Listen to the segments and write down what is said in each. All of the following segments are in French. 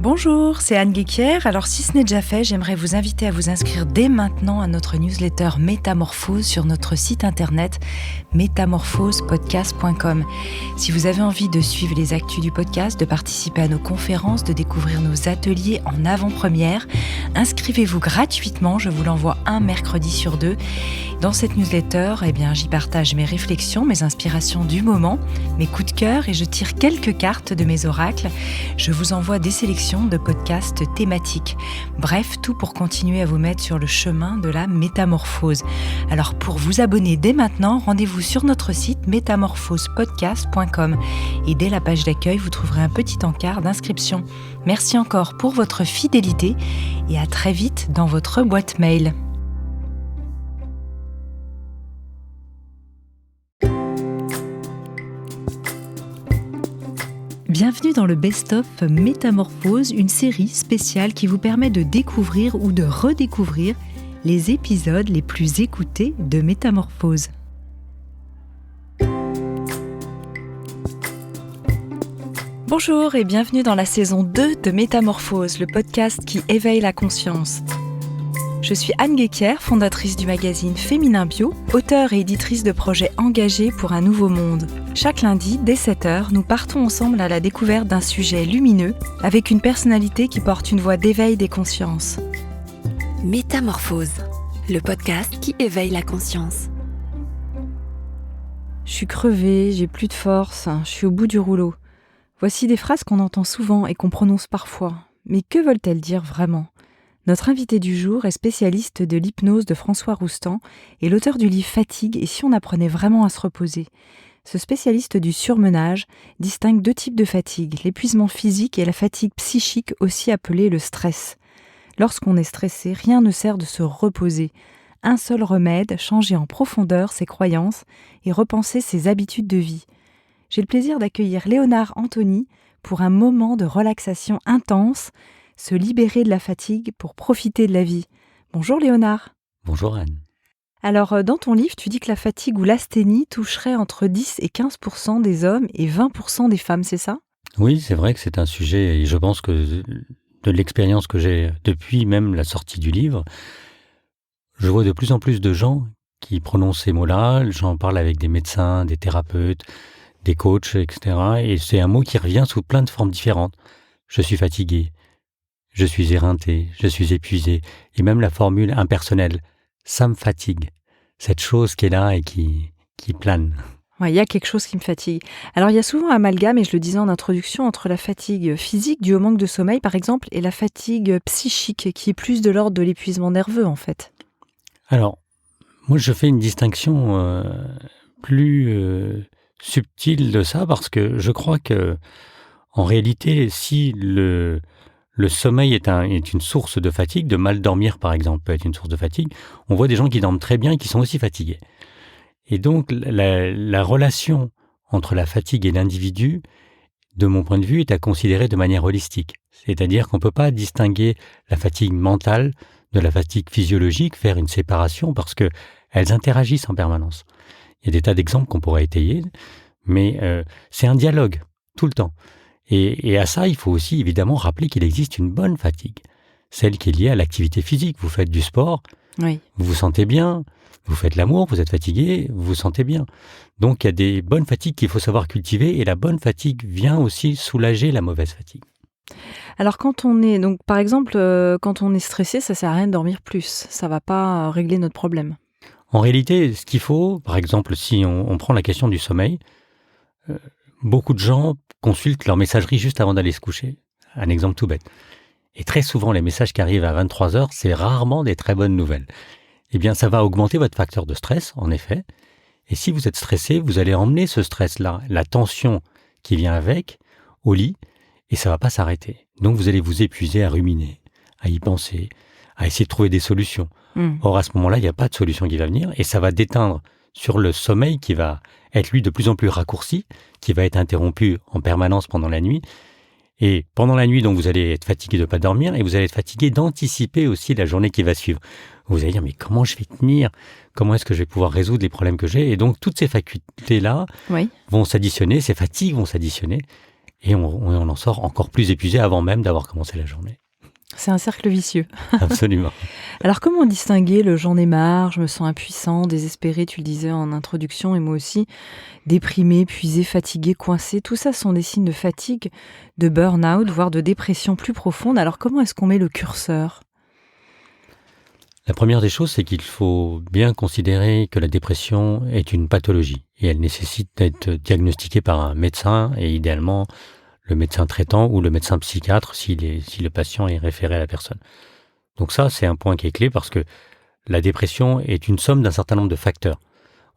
Bonjour, c'est Anne Guéquière. Alors si ce n'est déjà fait, j'aimerais vous inviter à vous inscrire dès maintenant à notre newsletter Métamorphose sur notre site internet métamorphospodcast.com. Si vous avez envie de suivre les actus du podcast, de participer à nos conférences, de découvrir nos ateliers en avant-première, inscrivez-vous gratuitement, je vous l'envoie un mercredi sur 2. Dans cette newsletter, j'y partage mes réflexions, mes inspirations du moment, mes coups de cœur et je tire quelques cartes de mes oracles. Je vous envoie des sélections de podcasts thématiques. Bref, tout pour continuer à vous mettre sur le chemin de la métamorphose. Alors pour vous abonner dès maintenant, rendez-vous sur notre site métamorphospodcast.com et dès la page d'accueil, vous trouverez un petit encart d'inscription. Merci encore pour votre fidélité et à très vite dans votre boîte mail. Bienvenue dans le Best-of Métamorphose, une série spéciale qui vous permet de découvrir ou de redécouvrir les épisodes les plus écoutés de Métamorphose. Bonjour et bienvenue dans la saison 2 de Métamorphose, le podcast qui éveille la conscience. Je suis Anne Guéquière, fondatrice du magazine Féminin Bio, auteure et éditrice de projets engagés pour un nouveau monde. Chaque lundi, dès 7h, nous partons ensemble à la découverte d'un sujet lumineux, avec une personnalité qui porte une voix d'éveil des consciences. Métamorphose, le podcast qui éveille la conscience. Je suis crevée, j'ai plus de force, je suis au bout du rouleau. Voici des phrases qu'on entend souvent et qu'on prononce parfois. Mais que veulent-elles dire vraiment ? Notre invité du jour est spécialiste de l'hypnose de François Roustan et l'auteur du livre Fatigue et si on apprenait vraiment à se reposer. Ce spécialiste du surmenage distingue deux types de fatigue, l'épuisement physique et la fatigue psychique, aussi appelée le stress. Lorsqu'on est stressé, rien ne sert de se reposer. Un seul remède, changer en profondeur ses croyances et repenser ses habitudes de vie. J'ai le plaisir d'accueillir Léonard Anthony pour un moment de relaxation intense, se libérer de la fatigue pour profiter de la vie. Bonjour Léonard. Bonjour Anne. Alors, dans ton livre, tu dis que la fatigue ou l'asthénie toucherait entre 10 et 15% des hommes et 20% des femmes, c'est ça ? Oui, c'est vrai que c'est un sujet, et je pense que de l'expérience que j'ai depuis même la sortie du livre, je vois de plus en plus de gens qui prononcent ces mots-là. J'en parle avec des médecins, des thérapeutes, des coachs, etc. Et c'est un mot qui revient sous plein de formes différentes. Je suis fatigué. Je suis éreinté, je suis épuisé, et même la formule impersonnelle, ça me fatigue, cette chose qui est là et qui plane. Ouais, il y a quelque chose qui me fatigue. Alors il y a souvent un amalgame, et je le disais en introduction, entre la fatigue physique due au manque de sommeil par exemple, et la fatigue psychique qui est plus de l'ordre de l'épuisement nerveux en fait. Alors, moi je fais une distinction plus subtile de ça, parce que je crois que en réalité, si le sommeil est une source de fatigue, de mal dormir par exemple peut être une source de fatigue, on voit des gens qui dorment très bien et qui sont aussi fatigués. Et donc la relation entre la fatigue et l'individu, de mon point de vue, est à considérer de manière holistique. C'est-à-dire qu'on ne peut pas distinguer la fatigue mentale de la fatigue physiologique, faire une séparation parce qu'elles interagissent en permanence. Il y a des tas d'exemples qu'on pourrait étayer, mais c'est un dialogue tout le temps. Et à ça, il faut aussi évidemment rappeler qu'il existe une bonne fatigue, celle qui est liée à l'activité physique. Vous faites du sport, oui. Vous vous sentez bien, vous faites l'amour, vous êtes fatigué, vous vous sentez bien. Donc il y a des bonnes fatigues qu'il faut savoir cultiver, et la bonne fatigue vient aussi soulager la mauvaise fatigue. Alors quand on est, donc par exemple, quand on est stressé, ça sert à rien de dormir plus, ça va pas régler notre problème. En réalité, ce qu'il faut, par exemple, si on prend la question du sommeil, beaucoup de gens consultent leur messagerie juste avant d'aller se coucher. Un exemple tout bête. Et très souvent, les messages qui arrivent à 23h, c'est rarement des très bonnes nouvelles. Eh bien, ça va augmenter votre facteur de stress, en effet. Et si vous êtes stressé, vous allez emmener ce stress-là, la tension qui vient avec, au lit, et ça ne va pas s'arrêter. Donc, vous allez vous épuiser à ruminer, à y penser, à essayer de trouver des solutions. Or, à ce moment-là, il n'y a pas de solution qui va venir, et ça va déteindre sur le sommeil qui va être, lui, de plus en plus raccourci, qui va être interrompu en permanence pendant la nuit. Et pendant la nuit, donc, vous allez être fatigué de ne pas dormir, et vous allez être fatigué d'anticiper aussi la journée qui va suivre. Vous allez dire, mais comment je vais tenir ? Comment est-ce que je vais pouvoir résoudre les problèmes que j'ai ? Et donc, toutes ces facultés-là vont s'additionner, ces fatigues vont s'additionner, et on en sort encore plus épuisé avant même d'avoir commencé la journée. C'est un cercle vicieux. Absolument. Alors comment distinguer le j'en ai marre, je me sens impuissant, désespéré, tu le disais en introduction, et moi aussi, déprimé, épuisé, fatigué, coincé, tout ça sont des signes de fatigue, de burn-out, voire de dépression plus profonde. Alors comment est-ce qu'on met le curseur ? La première des choses, c'est qu'il faut bien considérer que la dépression est une pathologie et elle nécessite d'être diagnostiquée par un médecin et idéalement le médecin traitant ou le médecin psychiatre si le patient est référé à la personne. Donc ça, c'est un point qui est clé parce que la dépression est une somme d'un certain nombre de facteurs.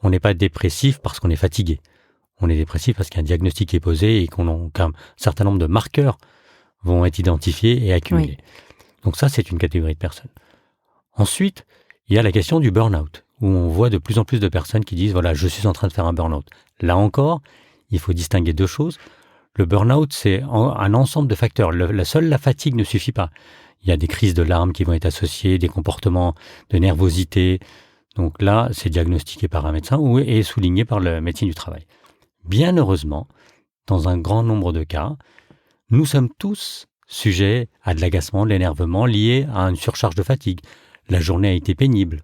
On n'est pas dépressif parce qu'on est fatigué. On est dépressif parce qu'un diagnostic est posé et qu'un certain nombre de marqueurs vont être identifiés et accumulés. Oui. Donc ça, c'est une catégorie de personnes. Ensuite, il y a la question du burn-out, où on voit de plus en plus de personnes qui disent « voilà, je suis en train de faire un burn-out ». Là encore, il faut distinguer deux choses. Le burn-out, c'est un ensemble de facteurs. La fatigue ne suffit pas. Il y a des crises de larmes qui vont être associées, des comportements de nervosité. Donc là, c'est diagnostiqué par un médecin et souligné par la médecine du travail. Bien heureusement, dans un grand nombre de cas, nous sommes tous sujets à de l'agacement, de l'énervement lié à une surcharge de fatigue. La journée a été pénible.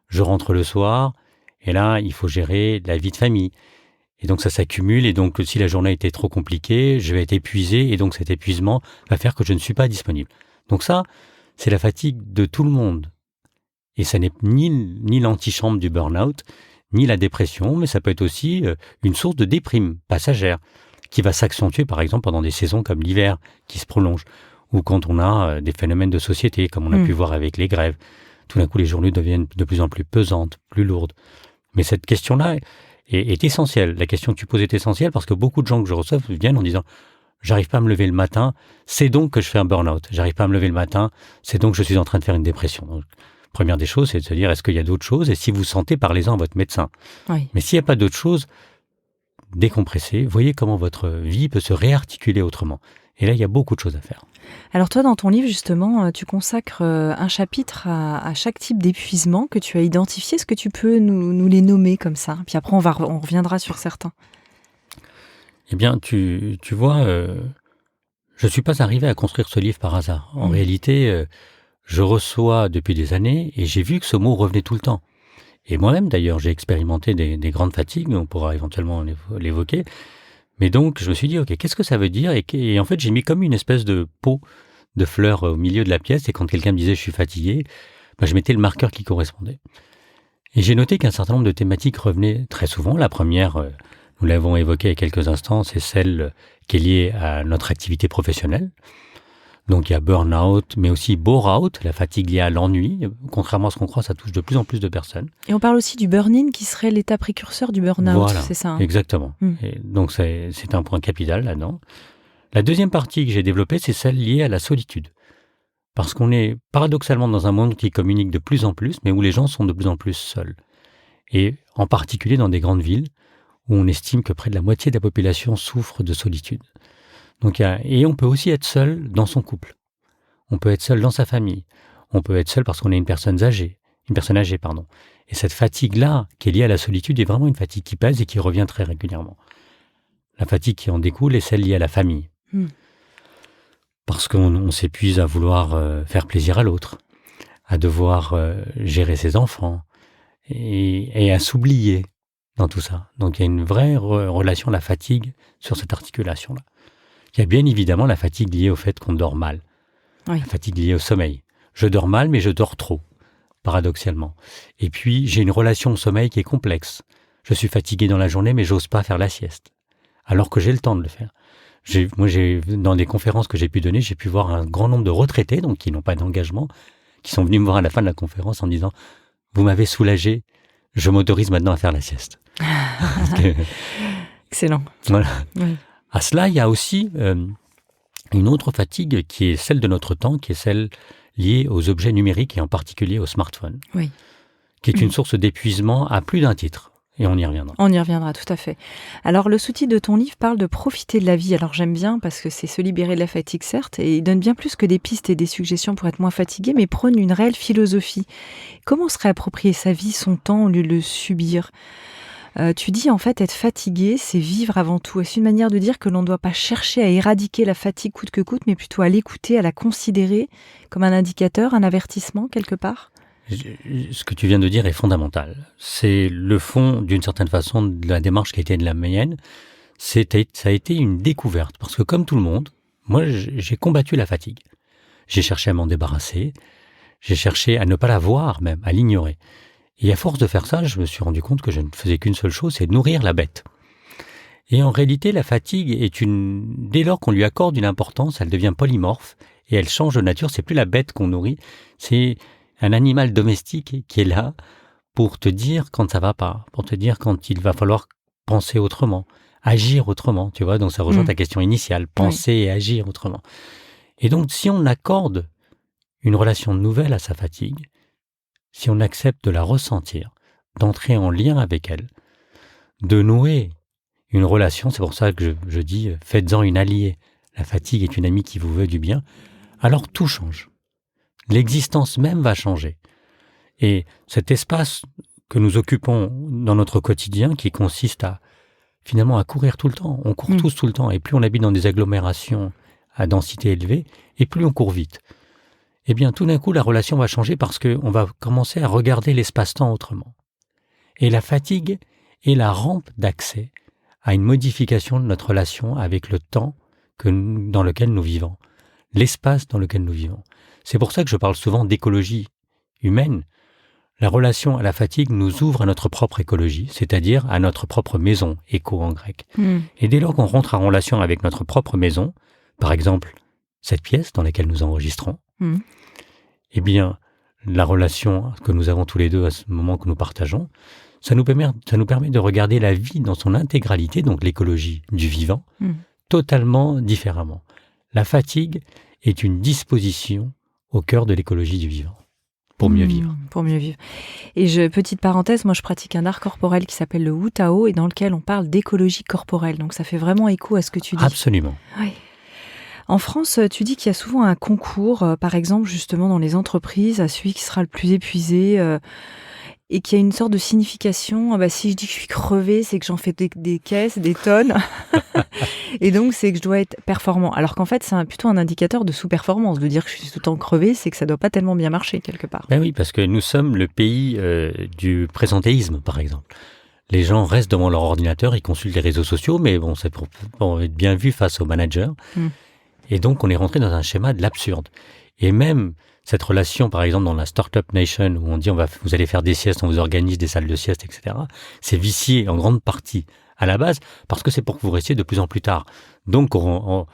Je rentre le soir et là, il faut gérer la vie de famille. Et donc ça s'accumule et donc si la journée a été trop compliquée, je vais être épuisé et donc cet épuisement va faire que je ne suis pas disponible. Donc ça, c'est la fatigue de tout le monde. Et ça n'est ni l'antichambre du burn-out, ni la dépression, mais ça peut être aussi une source de déprime passagère qui va s'accentuer par exemple pendant des saisons comme l'hiver qui se prolonge ou quand on a des phénomènes de société comme on a pu voir avec les grèves. Tout d'un coup, les journées deviennent de plus en plus pesantes, plus lourdes. Mais cette question-là est essentielle. La question que tu poses est essentielle parce que beaucoup de gens que je reçois viennent en disant « j'arrive pas à me lever le matin, c'est donc que je fais un burn-out. J'arrive pas à me lever le matin, c'est donc que je suis en train de faire une dépression. » Donc, première des choses, c'est de se dire est-ce qu'il y a d'autres choses et si vous sentez, parlez-en à votre médecin. Oui. Mais s'il n'y a pas d'autres choses, décompressez, voyez comment votre vie peut se réarticuler autrement. Et là, il y a beaucoup de choses à faire. Alors toi, dans ton livre, justement, tu consacres un chapitre à chaque type d'épuisement que tu as identifié. Est-ce que tu peux nous les nommer comme ça ? Puis après, on reviendra sur certains. Eh bien, tu vois, je ne suis pas arrivé à construire ce livre par hasard. En réalité, je reçois depuis des années et j'ai vu que ce mot revenait tout le temps. Et moi-même, d'ailleurs, j'ai expérimenté des grandes fatigues, on pourra éventuellement l'évoquer. Mais donc, je me suis dit, OK, qu'est-ce que ça veut dire ? Et en fait, j'ai mis comme une espèce de pot de fleurs au milieu de la pièce. Et quand quelqu'un me disait, je suis fatigué, je mettais le marqueur qui correspondait. Et j'ai noté qu'un certain nombre de thématiques revenaient très souvent. La première, nous l'avons évoquée il y a quelques instants, c'est celle qui est liée à notre activité professionnelle. Donc, il y a burn-out, mais aussi bore-out, la fatigue liée à l'ennui. Contrairement à ce qu'on croit, ça touche de plus en plus de personnes. Et on parle aussi du burn-in qui serait l'état précurseur du burn-out, voilà, c'est ça ? Exactement. Et donc, c'est un point capital là-dedans. La deuxième partie que j'ai développée, c'est celle liée à la solitude. Parce qu'on est paradoxalement dans un monde qui communique de plus en plus, mais où les gens sont de plus en plus seuls. Et en particulier dans des grandes villes, où on estime que près de la moitié de la population souffre de solitude. Donc, et on peut aussi être seul dans son couple. On peut être seul dans sa famille. On peut être seul parce qu'on est une personne âgée. Et cette fatigue-là, qui est liée à la solitude, est vraiment une fatigue qui pèse et qui revient très régulièrement. La fatigue qui en découle est celle liée à la famille. Parce qu'on s'épuise à vouloir faire plaisir à l'autre, à devoir gérer ses enfants et à s'oublier dans tout ça. Donc, il y a une vraie relation à la fatigue sur cette articulation-là. Il y a bien évidemment la fatigue liée au fait qu'on dort mal. Oui. La fatigue liée au sommeil. Je dors mal, mais je dors trop, paradoxalement. Et puis, j'ai une relation au sommeil qui est complexe. Je suis fatigué dans la journée, mais j'ose pas faire la sieste, alors que j'ai le temps de le faire. Dans des conférences que j'ai pu donner, j'ai pu voir un grand nombre de retraités, donc qui n'ont pas d'engagement, qui sont venus me voir à la fin de la conférence en me disant « Vous m'avez soulagé, je m'autorise maintenant à faire la sieste. » Excellent. Voilà. Oui. À cela, il y a aussi une autre fatigue qui est celle de notre temps, qui est celle liée aux objets numériques et en particulier au smartphone, qui est une source d'épuisement à plus d'un titre. Et on y reviendra. On y reviendra, tout à fait. Alors, le sous-titre de ton livre parle de profiter de la vie. Alors, j'aime bien parce que c'est se libérer de la fatigue, certes, et il donne bien plus que des pistes et des suggestions pour être moins fatigué, mais prône une réelle philosophie. Comment se réapproprier sa vie, son temps, au lieu de le subir ? Tu dis en fait être fatigué, c'est vivre avant tout. Est-ce une manière de dire que l'on ne doit pas chercher à éradiquer la fatigue coûte que coûte, mais plutôt à l'écouter, à la considérer comme un indicateur, un avertissement quelque part? Ce que tu viens de dire est fondamental. C'est le fond, d'une certaine façon, de la démarche qui a été de la mienne. Ça a été une découverte. Parce que comme tout le monde, moi, j'ai combattu la fatigue. J'ai cherché à m'en débarrasser. J'ai cherché à ne pas la voir même, à l'ignorer. Et à force de faire ça, je me suis rendu compte que je ne faisais qu'une seule chose, c'est nourrir la bête. Et en réalité, la fatigue dès lors qu'on lui accorde une importance, elle devient polymorphe et elle change de nature. C'est plus la bête qu'on nourrit, c'est un animal domestique qui est là pour te dire quand ça va pas, pour te dire quand il va falloir penser autrement, agir autrement, tu vois. Donc ça rejoint ta question initiale, penser et agir autrement. Et donc si on accorde une relation nouvelle à sa fatigue, si on accepte de la ressentir, d'entrer en lien avec elle, de nouer une relation, c'est pour ça que je dis faites-en une alliée. La fatigue est une amie qui vous veut du bien. Alors tout change. L'existence même va changer. Et cet espace que nous occupons dans notre quotidien, qui consiste finalement à courir tout le temps, on court tous tout le temps, et plus on habite dans des agglomérations à densité élevée, et plus on court vite. Eh bien, tout d'un coup, la relation va changer parce qu'on va commencer à regarder l'espace-temps autrement. Et la fatigue est la rampe d'accès à une modification de notre relation avec le temps dans lequel nous vivons, l'espace dans lequel nous vivons. C'est pour ça que je parle souvent d'écologie humaine. La relation à la fatigue nous ouvre à notre propre écologie, c'est-à-dire à notre propre maison, écho en grec. Et dès lors qu'on rentre en relation avec notre propre maison, par exemple, cette pièce dans laquelle nous enregistrons, eh bien, la relation que nous avons tous les deux à ce moment que nous partageons, ça nous permet de regarder la vie dans son intégralité, donc l'écologie du vivant, totalement différemment. La fatigue est une disposition au cœur de l'écologie du vivant, pour mieux vivre. Pour mieux vivre. Et petite parenthèse, moi je pratique un art corporel qui s'appelle le Wu Tao et dans lequel on parle d'écologie corporelle. Donc ça fait vraiment écho à ce que tu dis. Absolument. Oui. En France, tu dis qu'il y a souvent un concours, par exemple justement dans les entreprises, à celui qui sera le plus épuisé, et qu'il y a une sorte de signification. Si je dis que je suis crevée, c'est que j'en fais des caisses, des tonnes, et donc c'est que je dois être performant. Alors qu'en fait, c'est plutôt un indicateur de sous-performance. De dire que je suis tout le temps crevée, c'est que ça doit pas tellement bien marcher quelque part. Ben oui, parce que nous sommes le pays du présentéisme, par exemple. Les gens restent devant leur ordinateur, ils consultent les réseaux sociaux, mais bon, c'est pour être bien vu face aux managers. Et donc, on est rentré dans un schéma de l'absurde. Et même cette relation, par exemple, dans la Startup Nation, où on dit vous allez faire des siestes, on vous organise des salles de sieste, etc., c'est vicié en grande partie à la base, parce que c'est pour que vous restiez de plus en plus tard. Donc, au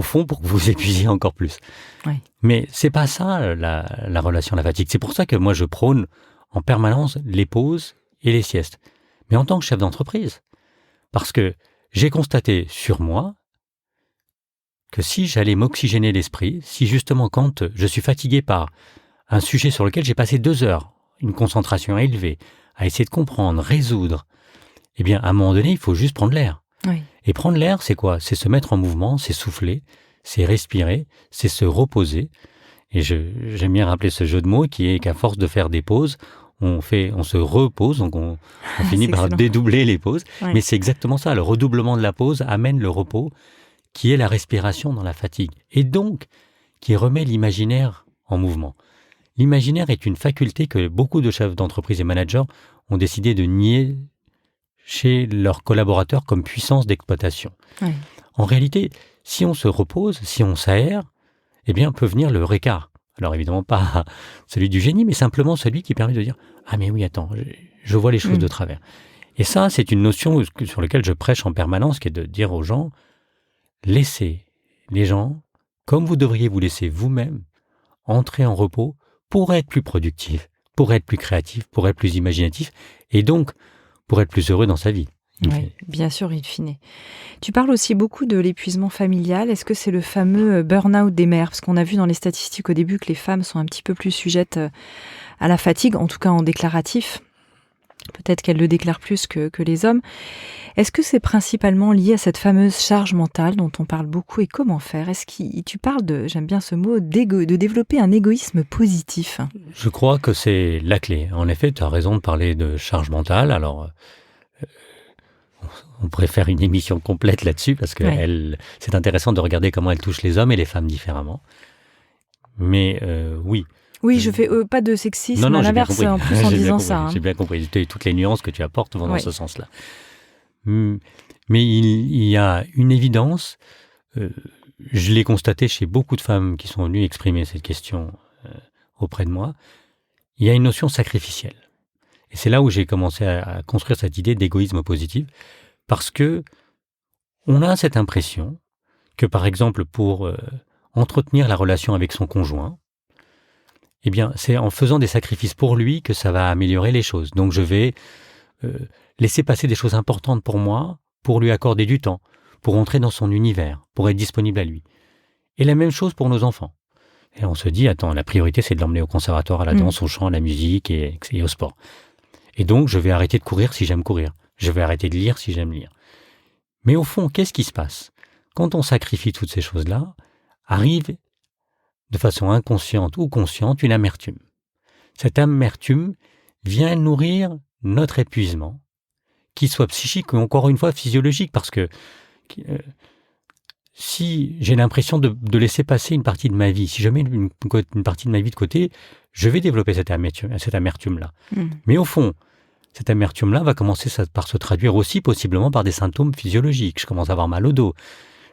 fond, pour que vous épuisiez encore plus. Oui. Mais c'est pas ça, la relation à la fatigue. C'est pour ça que moi, je prône en permanence les pauses et les siestes. Mais en tant que chef d'entreprise. Parce que j'ai constaté sur moi que si j'allais m'oxygéner l'esprit, si justement quand je suis fatigué par un sujet sur lequel j'ai passé 2 heures, une concentration élevée, à essayer de comprendre, résoudre, eh bien à un moment donné, il faut juste prendre l'air. Oui. Et prendre l'air, c'est quoi? C'est se mettre en mouvement, c'est souffler, c'est respirer, c'est se reposer. Et j'aime bien rappeler ce jeu de mots qui est qu'à force de faire des pauses, on se repose, donc on finit par dédoubler les pauses. Oui. Mais c'est exactement ça, le redoublement de la pause amène le repos, qui est la respiration dans la fatigue, et donc qui remet l'imaginaire en mouvement. L'imaginaire est une faculté que beaucoup de chefs d'entreprise et managers ont décidé de nier chez leurs collaborateurs comme puissance d'exploitation. Oui. En réalité, si on se repose, si on s'aère, eh bien peut venir le Eureka. Alors évidemment pas celui du génie, mais simplement celui qui permet de dire « Ah mais oui, attends, je vois les choses de travers ». Et ça, c'est une notion sur laquelle je prêche en permanence, qui est de dire aux gens « Laissez les gens, comme vous devriez vous laisser vous-même, entrer en repos pour être plus productif, pour être plus créatif, pour être plus imaginatif, et donc pour être plus heureux dans sa vie. » Oui, bien sûr, in fine. Tu parles aussi beaucoup de l'épuisement familial. Est-ce que c'est le fameux burn-out des mères? Parce qu'on a vu dans les statistiques au début que les femmes sont un petit peu plus sujettes à la fatigue, en tout cas en déclaratif. Peut-être qu'elles le déclarent plus que les hommes. Est-ce que c'est principalement lié à cette fameuse charge mentale dont on parle beaucoup, et comment faire? Tu parles j'aime bien ce mot, de développer un égoïsme positif? Je crois que c'est la clé. En effet, tu as raison de parler de charge mentale. Alors, On pourrait faire une émission complète là-dessus parce que c'est intéressant de regarder comment elle touche les hommes et les femmes différemment. Mais oui. Oui, je fais pas de sexisme à l'inverse en plus en disant ça. Hein. J'ai bien compris. Toutes les nuances que tu apportes vont dans ce sens-là. Mais il y a une évidence, je l'ai constaté chez beaucoup de femmes qui sont venues exprimer cette question auprès de moi, il y a une notion sacrificielle. Et c'est là où j'ai commencé à construire cette idée d'égoïsme positif, parce que on a cette impression que, par exemple, pour entretenir la relation avec son conjoint, eh bien, c'est en faisant des sacrifices pour lui que ça va améliorer les choses. Donc, je vais laisser passer des choses importantes pour moi, pour lui accorder du temps, pour entrer dans son univers, pour être disponible à lui. Et la même chose pour nos enfants. Et on se dit, attends, la priorité, c'est de l'emmener au conservatoire, à la danse, au chant, à la musique et au sport. Et donc, je vais arrêter de courir si j'aime courir. Je vais arrêter de lire si j'aime lire. Mais au fond, qu'est-ce qui se passe? Quand on sacrifie toutes ces choses-là, arrive de façon inconsciente ou consciente une amertume. Cette amertume vient nourrir notre épuisement, qu'il soit psychique ou encore une fois physiologique, parce que si j'ai l'impression de laisser passer une partie de ma vie, si je mets une partie de ma vie de côté, je vais développer cette amertume-là. Mais au fond, cette amertume-là va commencer par se traduire aussi possiblement par des symptômes physiologiques. Je commence à avoir mal au dos,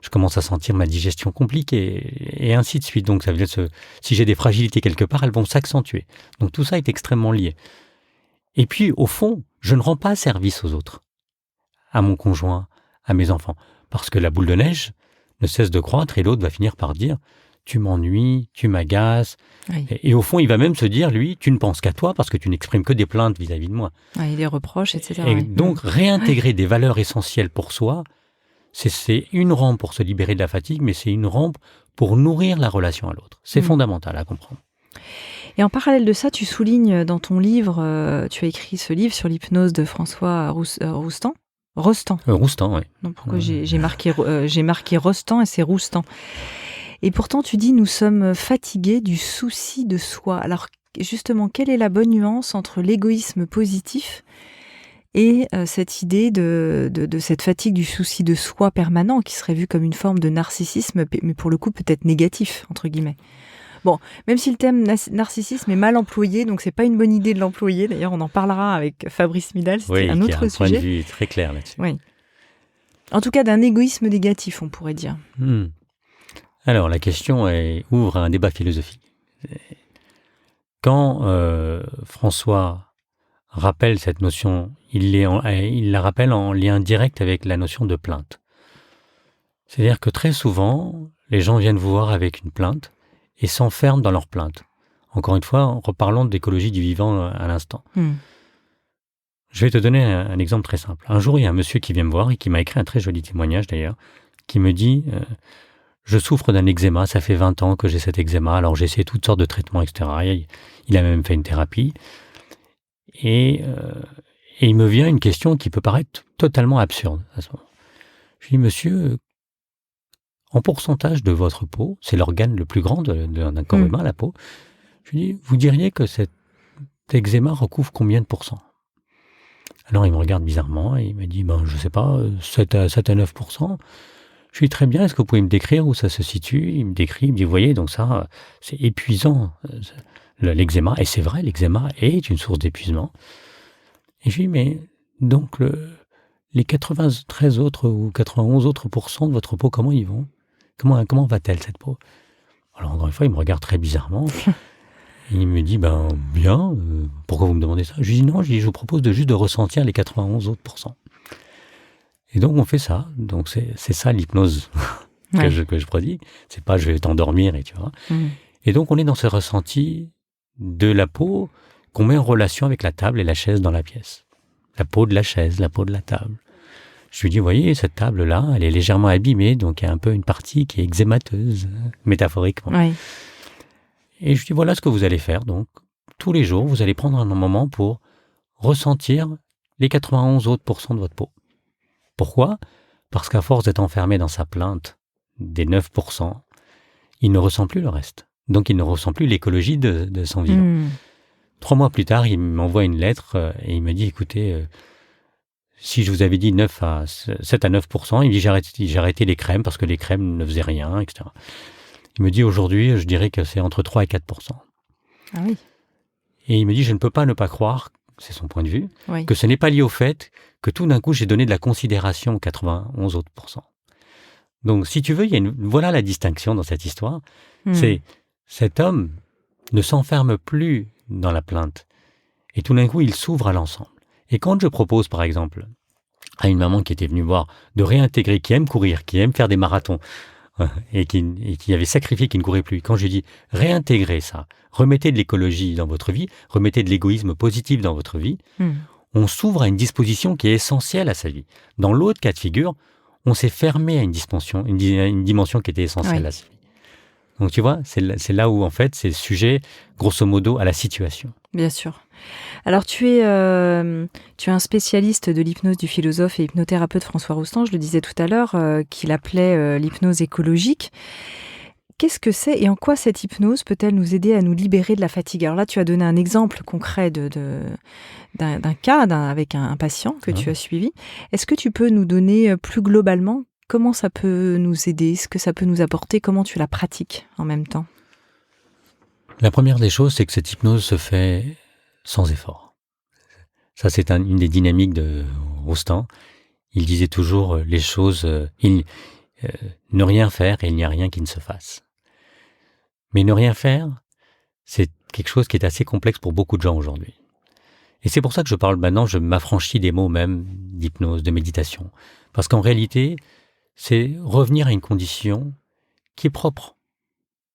je commence à sentir ma digestion compliquée, et ainsi de suite. Donc ça veut dire que si j'ai des fragilités quelque part, elles vont s'accentuer. Donc tout ça est extrêmement lié. Et puis, au fond, je ne rends pas service aux autres, à mon conjoint, à mes enfants, parce que la boule de neige ne cesse de croître et l'autre va finir par dire « tu m'ennuies, tu m'agaces ». Et au fond, il va même se dire, lui, tu ne penses qu'à toi parce que tu n'exprimes que des plaintes vis-à-vis de moi. Et des reproches, etc. Et donc, réintégrer des valeurs essentielles pour soi, c'est une rampe pour se libérer de la fatigue, mais c'est une rampe pour nourrir la relation à l'autre. C'est fondamental à comprendre. Et en parallèle de ça, tu soulignes dans ton livre, tu as écrit ce livre sur l'hypnose de François Roustan. Rostand, oui. Non, pourquoi j'ai marqué Rostand et c'est Roustan. Et pourtant, tu dis, nous sommes fatigués du souci de soi. Alors, justement, quelle est la bonne nuance entre l'égoïsme positif et cette idée de cette fatigue du souci de soi permanent, qui serait vu comme une forme de narcissisme, mais pour le coup, peut-être négatif, entre guillemets. Bon, même si le terme narcissisme est mal employé, donc c'est pas une bonne idée de l'employer. D'ailleurs, on en parlera avec Fabrice Midal, c'est un autre sujet. Oui, qui a un point de vue très clair là-dessus. Oui. En tout cas, d'un égoïsme négatif, on pourrait dire. Alors, la question ouvre un débat philosophique. Quand François rappelle cette notion, il la rappelle en lien direct avec la notion de plainte. C'est-à-dire que très souvent, les gens viennent vous voir avec une plainte et s'enferment dans leur plainte. Encore une fois, en reparlant d'écologie du vivant à l'instant. Je vais te donner un exemple très simple. Un jour, il y a un monsieur qui vient me voir et qui m'a écrit un très joli témoignage d'ailleurs, qui me dit je souffre d'un eczéma, ça fait 20 ans que j'ai cet eczéma, alors j'ai essayé toutes sortes de traitements, etc. Il a même fait une thérapie. Et il me vient une question qui peut paraître totalement absurde à ce moment. Je lui dis, monsieur, en pourcentage de votre peau, c'est l'organe le plus grand d'un corps humain, la peau, je lui dis, vous diriez que cet eczéma recouvre combien de pourcents? Alors il me regarde bizarrement et il me dit, je ne sais pas, 7 à 9%. Je lui dis, très bien, est-ce que vous pouvez me décrire où ça se situe? Il me décrit, il me dit, vous voyez, donc ça, c'est épuisant, l'eczéma. Et c'est vrai, l'eczéma est une source d'épuisement. Et je lui dis, mais donc les 93 autres ou 91 autres pourcents de votre peau, comment ils vont? Comment va-t-elle cette peau? Alors encore une fois, il me regarde très bizarrement. Il me dit, bien, pourquoi vous me demandez ça? Je lui dis, non, je vous propose juste de ressentir les 91 autres pourcents. Et donc on fait ça. Donc c'est ça l'hypnose que je prodigue. C'est pas je vais t'endormir et tu vois. Et donc on est dans ce ressenti de la peau qu'on met en relation avec la table et la chaise dans la pièce. La peau de la chaise, la peau de la table. Je lui dis, vous voyez, cette table-là, elle est légèrement abîmée, donc il y a un peu une partie qui est eczémateuse, métaphoriquement. Oui. Et je lui dis, voilà ce que vous allez faire. Donc, tous les jours, vous allez prendre un moment pour ressentir les 91 autres pourcents de votre peau. Pourquoi? Parce qu'à force d'être enfermé dans sa plainte des 9%, il ne ressent plus le reste. Donc, il ne ressent plus l'écologie de son vivant. 3 mois plus tard, il m'envoie une lettre et il me dit, écoutez, si je vous avais dit 7 à 9%, il me dit j'ai arrêté les crèmes parce que les crèmes ne faisaient rien, etc. Il me dit aujourd'hui, je dirais que c'est entre 3 et 4%. Ah oui. Et il me dit je ne peux pas ne pas croire, c'est son point de vue, Oui. que ce n'est pas lié au fait que tout d'un coup j'ai donné de la considération aux 91 autres pourcents. Donc si tu veux, voilà la distinction dans cette histoire. C'est cet homme ne s'enferme plus dans la plainte. Et tout d'un coup, il s'ouvre à l'ensemble. Et quand je propose, par exemple, à une maman qui était venue voir de réintégrer, qui aime courir, qui aime faire des marathons, et qui avait sacrifié, qui ne courait plus, quand je dis réintégrer ça, remettez de l'écologie dans votre vie, remettez de l'égoïsme positif dans votre vie, on s'ouvre à une disposition qui est essentielle à sa vie. Dans l'autre cas de figure, on s'est fermé à une dimension qui était essentielle à sa vie. Donc tu vois, c'est là où en fait c'est sujet, grosso modo, à la situation. Bien sûr. Alors tu es un spécialiste de l'hypnose du philosophe et hypnothérapeute François Roustan, je le disais tout à l'heure, qu'il appelait l'hypnose écologique. Qu'est-ce que c'est et en quoi cette hypnose peut-elle nous aider à nous libérer de la fatigue? Alors là, tu as donné un exemple concret d'un cas avec un patient que tu as suivi. Est-ce que tu peux nous donner plus globalement comment ça peut nous aider, ce que ça peut nous apporter, comment tu la pratiques en même temps? La première des choses, c'est que cette hypnose se fait sans effort. Ça, c'est une des dynamiques de Roustan. Il disait toujours les choses, ne rien faire et il n'y a rien qui ne se fasse. Mais ne rien faire, c'est quelque chose qui est assez complexe pour beaucoup de gens aujourd'hui. Et c'est pour ça que je parle maintenant, je m'affranchis des mots même d'hypnose, de méditation. Parce qu'en réalité, c'est revenir à une condition qui est propre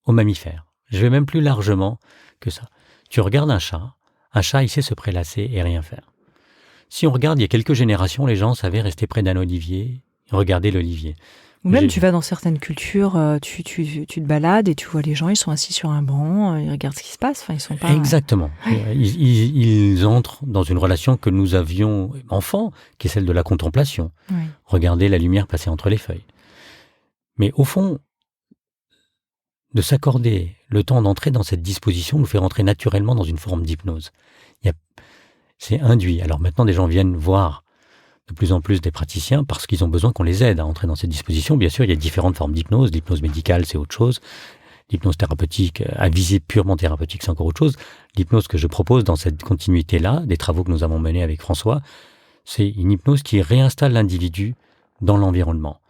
aux mammifères. Je vais même plus largement que ça. Tu regardes un chat, il sait se prélasser et rien faire. Si on regarde, il y a quelques générations, les gens savaient rester près d'un olivier, regarder l'olivier. Ou même tu vas dans certaines cultures, tu te balades et tu vois les gens, ils sont assis sur un banc, ils regardent ce qui se passe. Enfin, ils sont pas. Exactement. Ouais. Ils entrent dans une relation que nous avions enfant, qui est celle de la contemplation. Oui. Regarder la lumière passer entre les feuilles. Mais au fond, de s'accorder le temps d'entrer dans cette disposition nous fait rentrer naturellement dans une forme d'hypnose. C'est induit. Alors maintenant, des gens viennent voir de plus en plus des praticiens parce qu'ils ont besoin qu'on les aide à entrer dans cette disposition. Bien sûr, il y a différentes formes d'hypnose. L'hypnose médicale, c'est autre chose. L'hypnose thérapeutique, à visée purement thérapeutique, c'est encore autre chose. L'hypnose que je propose dans cette continuité-là, des travaux que nous avons menés avec François, c'est une hypnose qui réinstalle l'individu dans l'environnement.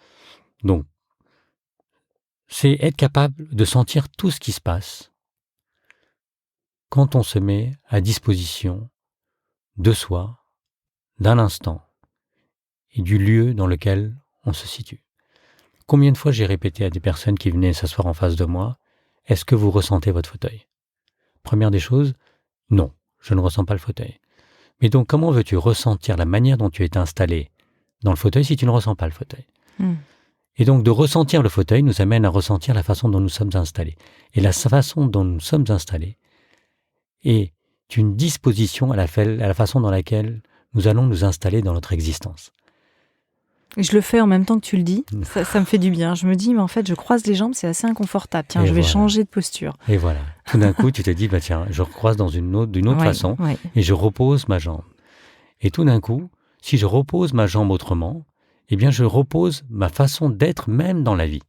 Donc, c'est être capable de sentir tout ce qui se passe quand on se met à disposition de soi, d'un instant, et du lieu dans lequel on se situe. Combien de fois j'ai répété à des personnes qui venaient s'asseoir en face de moi, « Est-ce que vous ressentez votre fauteuil ?» Première des choses, non, je ne ressens pas le fauteuil. Mais donc, comment veux-tu ressentir la manière dont tu es installé dans le fauteuil si tu ne ressens pas le fauteuil ? Et donc, de ressentir le fauteuil nous amène à ressentir la façon dont nous sommes installés. Et la façon dont nous sommes installés est une disposition à la façon dans laquelle nous allons nous installer dans notre existence. Je le fais en même temps que tu le dis, ça me fait du bien. Je me dis, mais en fait, je croise les jambes, c'est assez inconfortable. Tiens, je vais changer de posture. Et voilà. Tout d'un coup, tu te dis, bah tiens, je recroise d'une autre façon et je repose ma jambe. Et tout d'un coup, si je repose ma jambe autrement, eh bien, je repose ma façon d'être même dans la vie.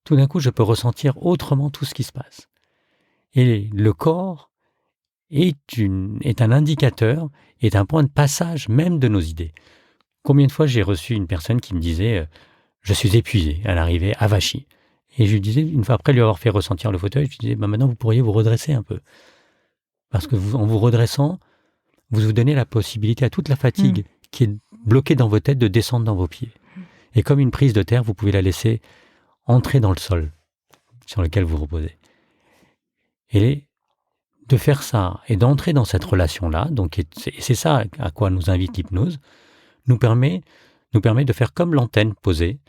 Tout d'un coup, je peux ressentir autrement tout ce qui se passe. Et le corps est un indicateur, est un point de passage même de nos idées. Combien de fois j'ai reçu une personne qui me disait « Je suis épuisé » à l'arrivée, avachi. Et je lui disais, une fois après lui avoir fait ressentir le fauteuil, je lui disais bah, « Maintenant, vous pourriez vous redresser un peu. » Parce que en vous redressant, vous donnez la possibilité à toute la fatigue qui est bloquée dans vos têtes de descendre dans vos pieds. Et comme une prise de terre, vous pouvez la laisser entrer dans le sol sur lequel vous reposez. Et de faire ça et d'entrer dans cette relation-là, donc c'est ça à quoi nous invite l'hypnose, nous permet de faire comme l'antenne posée,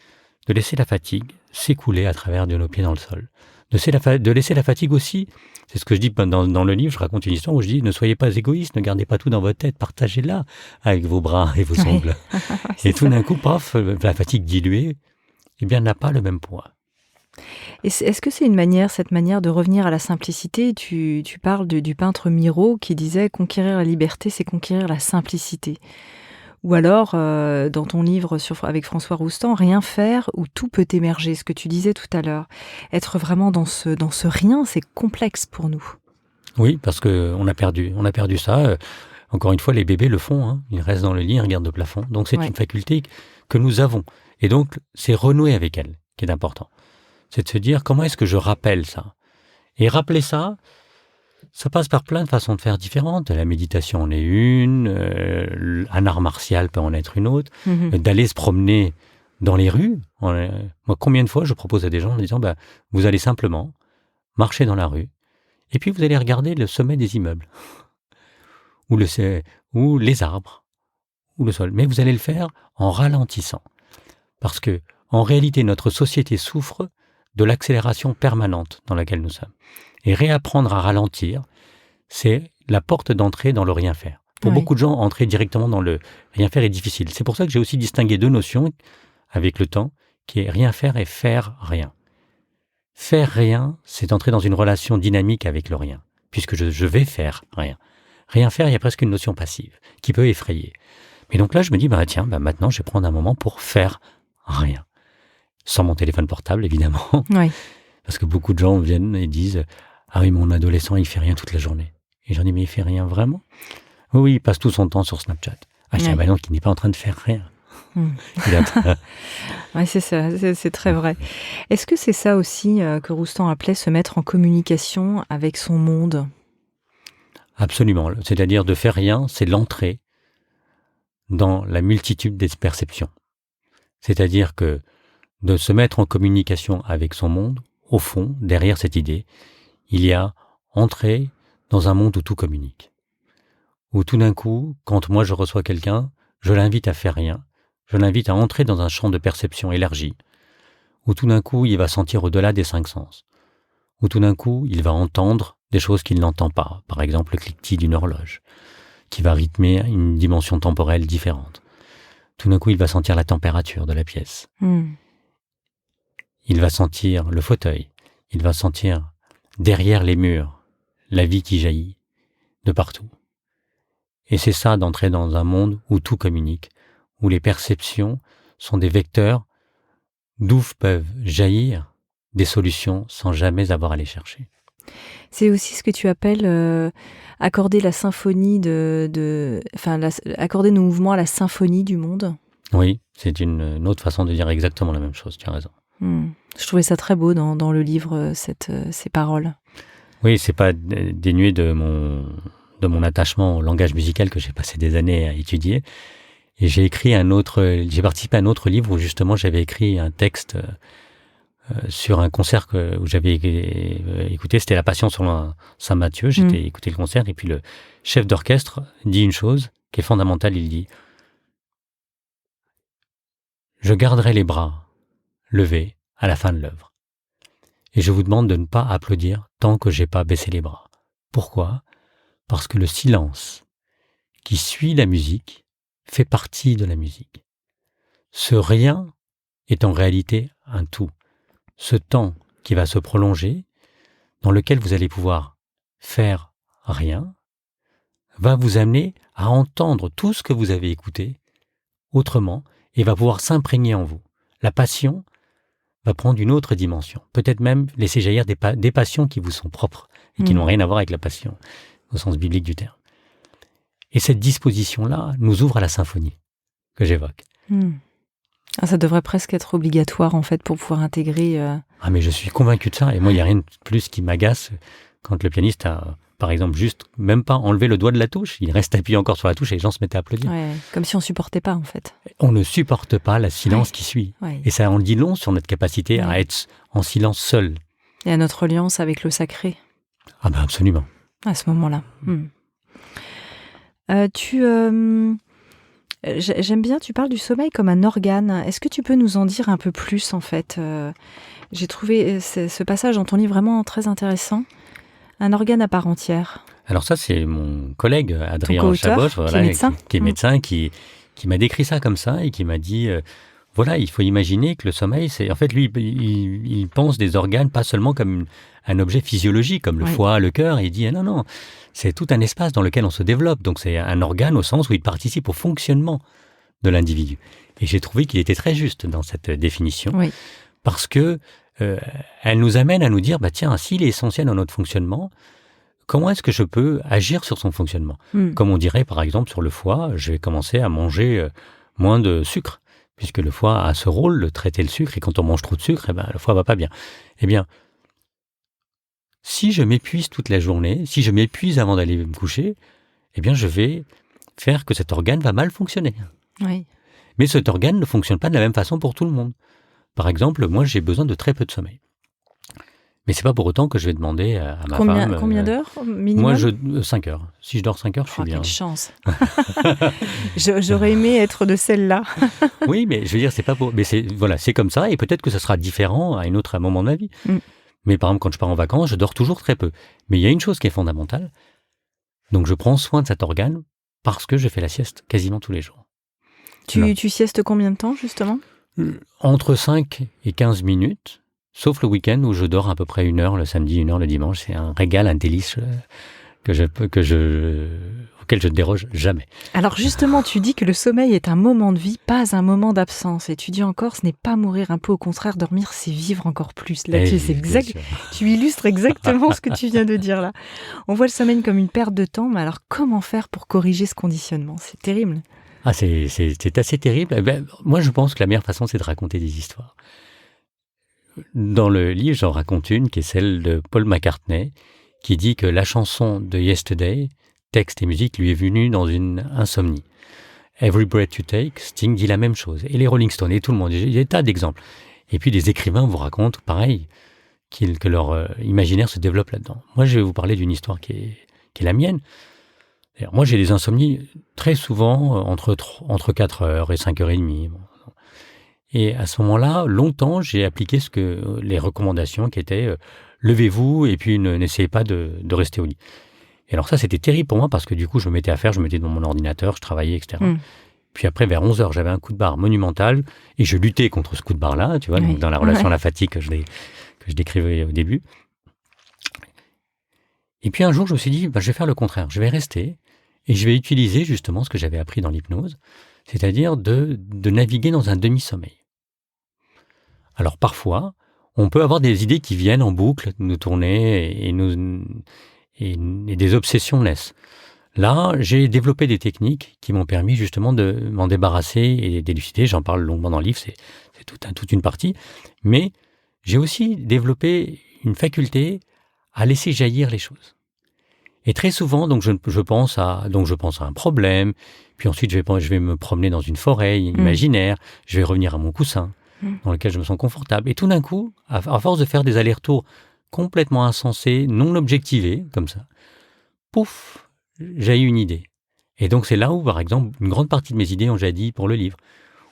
de laisser la fatigue s'écouler à travers de nos pieds dans le sol. De laisser la fatigue aussi, c'est ce que je dis dans le livre, je raconte une histoire où je dis « Ne soyez pas égoïste, ne gardez pas tout dans votre tête, partagez-la avec vos bras et vos ongles. » Et tout d'un coup, paf, la fatigue diluée, eh bien, n'a pas le même poids. Et est-ce que c'est cette manière de revenir à la simplicité? Tu parles du peintre Miro qui disait « Conquérir la liberté, c'est conquérir la simplicité ». Ou alors, dans ton livre avec François Roustan, Rien faire où tout peut émerger, ce que tu disais tout à l'heure. Être vraiment dans ce rien, c'est complexe pour nous. Oui, parce qu'on a perdu ça. Encore une fois, les bébés le font. Hein. Ils restent dans le lit, ils regardent le plafond. Donc, c'est une faculté que nous avons. Et donc, c'est renouer avec elle qui est important. C'est de se dire, comment est-ce que je rappelle ça ? Et rappeler ça passe par plein de façons de faire différentes. La méditation en est une, un art martial peut en être une autre, d'aller se promener dans les rues. Moi, combien de fois je propose à des gens en disant, vous allez simplement marcher dans la rue, et puis vous allez regarder le sommet des immeubles, ou les arbres, ou le sol. Mais vous allez le faire en ralentissant. Parce que, en réalité, notre société souffre de l'accélération permanente dans laquelle nous sommes. Et réapprendre à ralentir, c'est la porte d'entrée dans le rien faire. Pour beaucoup de gens, entrer directement dans le rien faire est difficile. C'est pour ça que j'ai aussi distingué deux notions avec le temps, qui est rien faire et faire rien. Faire rien, c'est entrer dans une relation dynamique avec le rien, puisque je vais faire rien. Rien faire, il y a presque une notion passive, qui peut effrayer. Mais donc là, je me dis, maintenant, je vais prendre un moment pour faire rien. Sans mon téléphone portable, évidemment. Oui. Parce que beaucoup de gens viennent et disent, ah oui, mon adolescent, il fait rien toute la journée. Et j'en dis, mais il fait rien vraiment ? Oui, il passe tout son temps sur Snapchat. Ah, je dis, donc il n'est pas en train de faire rien. Oui, c'est ça, c'est très vrai. Est-ce que c'est ça aussi que Roustan appelait se mettre en communication avec son monde ? Absolument. C'est-à-dire de faire rien, c'est l'entrée dans la multitude des perceptions. C'est-à-dire que de se mettre en communication avec son monde, au fond, derrière cette idée, il y a entrer dans un monde où tout communique. Où tout d'un coup, quand moi je reçois quelqu'un, je l'invite à faire rien, je l'invite à entrer dans un champ de perception élargi, où tout d'un coup il va sentir au-delà des 5 sens, où tout d'un coup il va entendre des choses qu'il n'entend pas, par exemple le cliquetis d'une horloge, qui va rythmer une dimension temporelle différente. Tout d'un coup il va sentir la température de la pièce. Il va sentir le fauteuil, il va sentir derrière les murs la vie qui jaillit de partout. Et c'est ça d'entrer dans un monde où tout communique, où les perceptions sont des vecteurs d'où peuvent jaillir des solutions sans jamais avoir à les chercher. C'est aussi ce que tu appelles accorder la symphonie accorder nos mouvements à la symphonie du monde. Oui, c'est une autre façon de dire exactement la même chose, tu as raison. Je trouvais ça très beau dans le livre, ces paroles. Oui, c'est pas dénué de mon attachement au langage musical que j'ai passé des années à étudier. Et j'ai participé à un autre livre où justement j'avais écrit un texte sur un concert où j'avais écouté, c'était La Passion sur Saint-Matthieu. J'étais écouté le concert et puis le chef d'orchestre dit une chose qui est fondamentale. Il dit « Je garderai les bras levés à la fin de l'œuvre. Et je vous demande de ne pas applaudir tant que j'ai pas baissé les bras. Pourquoi ? Parce que le silence qui suit la musique fait partie de la musique. Ce rien est en réalité un tout. Ce temps qui va se prolonger, dans lequel vous allez pouvoir faire rien, va vous amener à entendre tout ce que vous avez écouté autrement et va pouvoir s'imprégner en vous. La passion va prendre une autre dimension. Peut-être même laisser jaillir des passions qui vous sont propres et qui n'ont rien à voir avec la passion, au sens biblique du terme. Et cette disposition-là nous ouvre à la symphonie que j'évoque. Ça devrait presque être obligatoire, en fait, pour pouvoir intégrer... Ah, mais je suis convaincu de ça. Et moi, il n'y a rien de plus qui m'agace quand le pianiste a, par exemple, juste même pas enlevé le doigt de la touche. Il reste appuyé encore sur la touche et les gens se mettaient à applaudir. Ouais, comme si on ne supportait pas, en fait. On ne supporte pas le silence qui suit. Ouais. Et ça en dit long sur notre capacité à être en silence seul. Et à notre alliance avec le sacré. Ah ben absolument. À ce moment-là. J'aime bien, tu parles du sommeil comme un organe. Est-ce que tu peux nous en dire un peu plus, en fait ? J'ai trouvé ce passage dans ton livre vraiment très intéressant. Un organe à part entière. Alors ça, c'est mon collègue Adrien Chaboch, qui est médecin, qui m'a décrit ça comme ça et qui m'a dit, il faut imaginer que le sommeil, c'est en fait, lui, il pense des organes pas seulement comme un objet physiologique, comme le foie, le cœur, et il dit, non, c'est tout un espace dans lequel on se développe. Donc c'est un organe au sens où il participe au fonctionnement de l'individu. Et j'ai trouvé qu'il était très juste dans cette définition, Oui. parce que elle nous amène à nous dire, tiens, s'il est essentiel dans notre fonctionnement, comment est-ce que je peux agir sur son fonctionnement ? Comme on dirait, par exemple, sur le foie, je vais commencer à manger moins de sucre, puisque le foie a ce rôle de traiter le sucre, et quand on mange trop de sucre, le foie va pas bien. Eh bien, si je m'épuise toute la journée, si je m'épuise avant d'aller me coucher, eh bien, je vais faire que cet organe va mal fonctionner. Oui. Mais cet organe ne fonctionne pas de la même façon pour tout le monde. Par exemple, moi, j'ai besoin de très peu de sommeil. Mais c'est pas pour autant que je vais demander à ma femme... Combien d'heures minimum ? Moi, 5 heures. Si je dors 5 heures, je suis bien. Quelle chance. J'aurais aimé être de celle-là. Oui, mais je veux dire, c'est pas pour... Mais c'est comme ça, et peut-être que ça sera différent à un moment de ma vie. Mais par exemple, quand je pars en vacances, je dors toujours très peu. Mais il y a une chose qui est fondamentale. Donc, je prends soin de cet organe parce que je fais la sieste quasiment tous les jours. Tu siestes combien de temps, justement ? Entre 5 et 15 minutes, sauf le week-end où je dors à peu près 1 heure le samedi, 1 heure le dimanche. C'est un régal, un délice auquel je ne déroge jamais. Alors justement, tu dis que le sommeil est un moment de vie, pas un moment d'absence. Et tu dis encore, ce n'est pas mourir un peu, au contraire, dormir, c'est vivre encore plus. Là, tu illustres exactement ce que tu viens de dire là. On voit le sommeil comme une perte de temps, mais alors comment faire pour corriger ce conditionnement ? C'est terrible. Ah, c'est assez terrible. Moi, je pense que la meilleure façon, c'est de raconter des histoires. Dans le livre, j'en raconte une qui est celle de Paul McCartney, qui dit que la chanson de Yesterday, texte et musique, lui est venue dans une insomnie. Every Breath You Take, Sting dit la même chose. Et les Rolling Stones, et tout le monde. Il y a des tas d'exemples. Et puis des écrivains vous racontent, pareil, que leur imaginaire se développe là-dedans. Moi, je vais vous parler d'une histoire qui est la mienne. D'ailleurs, moi, j'ai des insomnies très souvent entre 4 heures et 5 heures et demie. Et à ce moment-là, longtemps, j'ai appliqué les recommandations qui étaient levez-vous et puis n'essayez pas de rester au lit. Et alors ça, c'était terrible pour moi parce que du coup, je me mettais à faire, je me mettais devant mon ordinateur, je travaillais, etc. Puis après, vers 11 heures, j'avais un coup de barre monumental et je luttais contre ce coup de barre-là, tu vois, donc dans la relation à la fatigue que je décrivais au début. Et puis un jour, je me suis dit, je vais faire le contraire. Je vais rester et je vais utiliser justement ce que j'avais appris dans l'hypnose, c'est-à-dire de naviguer dans un demi-sommeil. Alors parfois, on peut avoir des idées qui viennent en boucle, nous tourner et des obsessions naissent. Là, j'ai développé des techniques qui m'ont permis justement de m'en débarrasser et d'élucider. J'en parle longuement dans le livre, c'est toute une partie. Mais j'ai aussi développé une faculté à laisser jaillir les choses. Et très souvent, donc je pense à un problème, puis ensuite je vais me promener dans une forêt imaginaire, je vais revenir à mon coussin, dans lequel je me sens confortable. Et tout d'un coup, à force de faire des allers-retours complètement insensés, non objectivés, comme ça, pouf, j'ai eu une idée. Et donc c'est là où, par exemple, une grande partie de mes idées ont jailli pour le livre,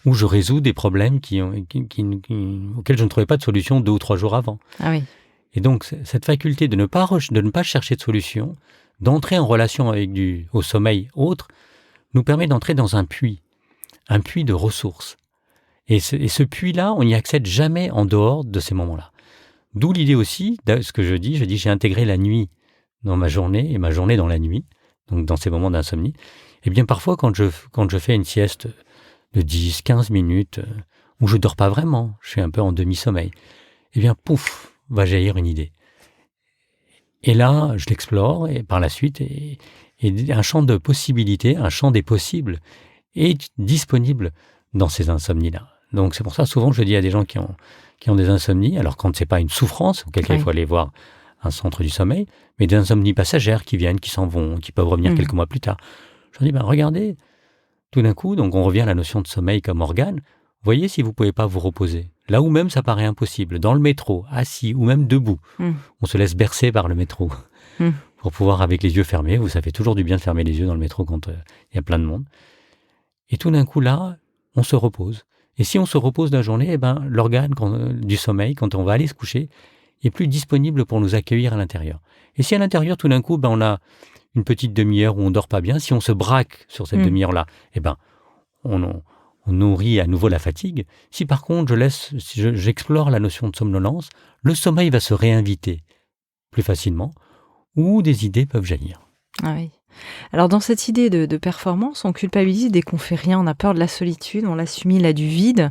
où je résous des problèmes auxquels je ne trouvais pas de solution 2 ou 3 jours avant. Ah oui. Et donc, cette faculté de ne pas chercher de solution, d'entrer en relation au sommeil autre, nous permet d'entrer dans un puits de ressources. Et ce puits-là, on n'y accède jamais en dehors de ces moments-là. D'où l'idée aussi, ce que je dis, j'ai intégré la nuit dans ma journée et ma journée dans la nuit, donc dans ces moments d'insomnie. Et bien parfois, quand je fais une sieste de 10, 15 minutes, où je dors pas vraiment, je suis un peu en demi-sommeil, et bien pouf, va jaillir une idée. Et là, je l'explore, et par la suite, et un champ de possibilités, un champ des possibles, est disponible dans ces insomnies-là. Donc c'est pour ça, souvent, je dis à des gens qui ont des insomnies, alors quand c'est pas une souffrance, auquel cas il faut aller voir un centre du sommeil, mais des insomnies passagères qui viennent, qui s'en vont, qui peuvent revenir quelques mois plus tard. Je leur dis, regardez, tout d'un coup, donc on revient à la notion de sommeil comme organe, voyez si vous pouvez pas vous reposer. Là où même ça paraît impossible, dans le métro, assis ou même debout, on se laisse bercer par le métro pour pouvoir, avec les yeux fermés, ça fait toujours du bien de fermer les yeux dans le métro quand il y a plein de monde. Et tout d'un coup là, on se repose. Et si on se repose la journée, l'organe du sommeil, quand on va aller se coucher, est plus disponible pour nous accueillir à l'intérieur. Et si à l'intérieur, tout d'un coup, on a une petite demi-heure où on dort pas bien, si on se braque sur cette demi-heure-là, on nourrit à nouveau la fatigue. Si par contre, j'explore la notion de somnolence, le sommeil va se réinviter plus facilement, ou des idées peuvent jaillir. Ah oui. Alors dans cette idée de performance, on culpabilise dès qu'on fait rien, on a peur de la solitude, on l'assimile à du vide.